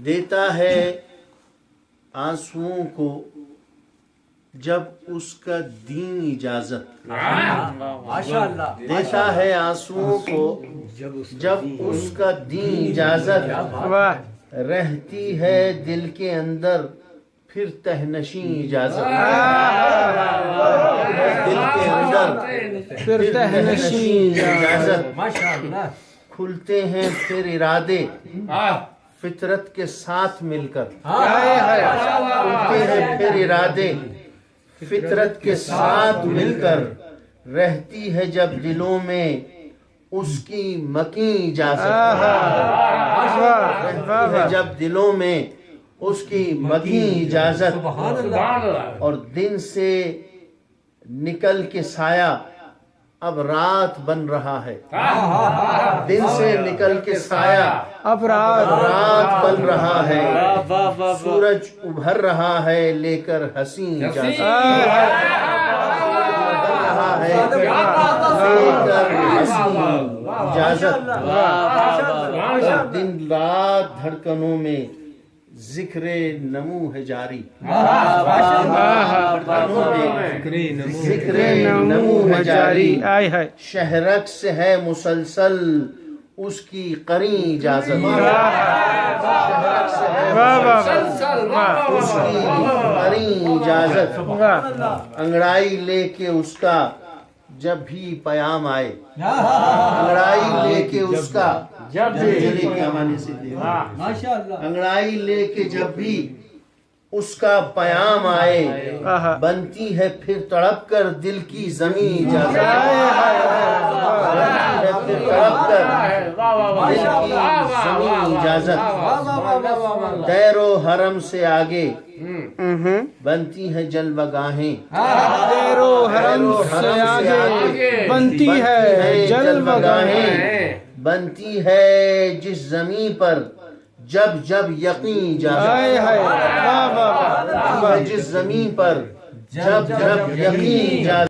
دیتا ہے آنسوؤں کو جب اس کا دین اجازت، دیتا ہے آنسوؤں کو جب اس کا دین اجازت، رہتی ہے دل کے اندر پھر تہنشیں اجازت، دل کے اندر پھر تہنشیں اجازت، کھلتے ہیں پھر ارادے فطرت کے ساتھ مل کر، کھلتے ہیں پھر ارادے فطرت کے ساتھ مل کر، رہتی ہے جب دلوں میں اس کی مکیں اجازت، رہتی ہے جب دلوں میں اس کی مکیں اجازت، اور دن سے نکل کے سایہ اب رات بن رہا ہے، دن سے نکل کے سایہ اب رات بن رہا ہے، سورج ابھر رہا ہے لے کر حسین اجازت، ابھر رہا ہے لے کر حسین اجازت، دن رات دھڑکنوں میں ذکر نمو ہے جاری، ذکر نمو ہے جاری، شہ رقص ہے مسلسل اس کی قرین اجازت، شہ رقص ہے مسلسل اس کی قرین اجازت، انگڑائی لے کے اس کا جب بھی پیام آئے، انگڑائی لے کے اس کا انگڑائی لے کے جب بھی اس کا پیام آئے، بنتی ہے پھر تڑپ کر دل کی زمین اجازت، بنتی ہے پھر تڑپ کر دل کی زمین اجازت، دیر و حرم سے آگے بنتی ہے جلوہ گاہیں، دیر و حرم سے آگے بنتی ہے جلوہ گاہیں، بنتی ہے جس زمین پر جب جب یقین اجازت، بنتی ہے جس زمین پر جب جب یقین اجازت۔